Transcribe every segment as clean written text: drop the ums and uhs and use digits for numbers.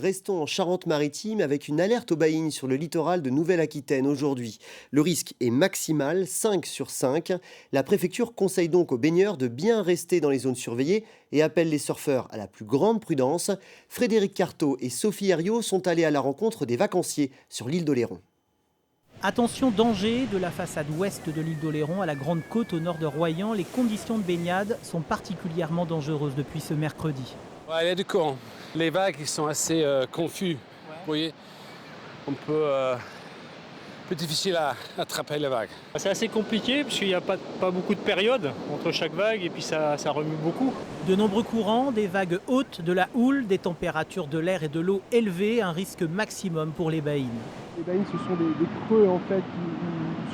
Restons en Charente-Maritime avec une alerte aux baïnes sur le littoral de Nouvelle-Aquitaine aujourd'hui. Le risque est maximal, 5 sur 5. La préfecture conseille donc aux baigneurs de bien rester dans les zones surveillées et appelle les surfeurs à la plus grande prudence. Frédéric Carteau et Sophie Herriot sont allés à la rencontre des vacanciers sur l'île d'Oléron. Attention danger de la façade ouest de l'île d'Oléron à la Grande Côte au nord de Royan. Les conditions de baignade sont particulièrement dangereuses depuis ce mercredi. Ouais, il y a du courant. Les vagues ils sont assez confus. Vous voyez, un peu difficile à attraper les vagues. C'est assez compliqué parce qu'il n'y a pas beaucoup de période entre chaque vague et puis ça remue beaucoup. De nombreux courants, des vagues hautes, de la houle, des températures de l'air et de l'eau élevées, un risque maximum pour les baïnes. Les baïnes, ce sont des creux en fait,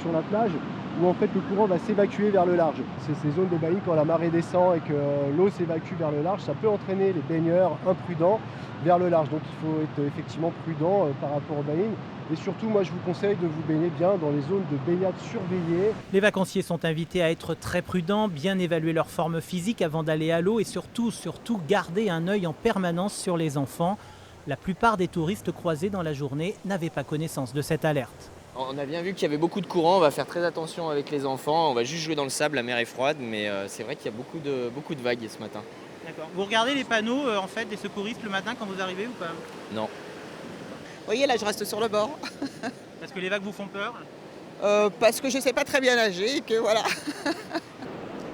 sur la plage où en fait, le courant va s'évacuer vers le large. Ces zones de baïnes, quand la marée descend et que l'eau s'évacue vers le large, ça peut entraîner les baigneurs imprudents vers le large. Donc il faut être effectivement prudent par rapport aux baïnes. Et surtout, moi je vous conseille de vous baigner bien dans les zones de baignade surveillées. Les vacanciers sont invités à être très prudents, bien évaluer leur forme physique avant d'aller à l'eau et surtout garder un œil en permanence sur les enfants. La plupart des touristes croisés dans la journée n'avaient pas connaissance de cette alerte. On a bien vu qu'il y avait beaucoup de courant, on va faire très attention avec les enfants, on va juste jouer dans le sable, la mer est froide, mais c'est vrai qu'il y a beaucoup de vagues ce matin. D'accord. Vous regardez les panneaux des secouristes le matin quand vous arrivez ou pas? Non. Vous voyez, là, je reste sur le bord. Parce que les vagues vous font peur? Parce que je ne sais pas très bien nager et que voilà.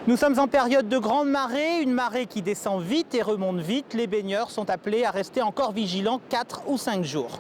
Nous sommes en période de grande marée, une marée qui descend vite et remonte vite. Les baigneurs sont appelés à rester encore vigilants 4 ou 5 jours.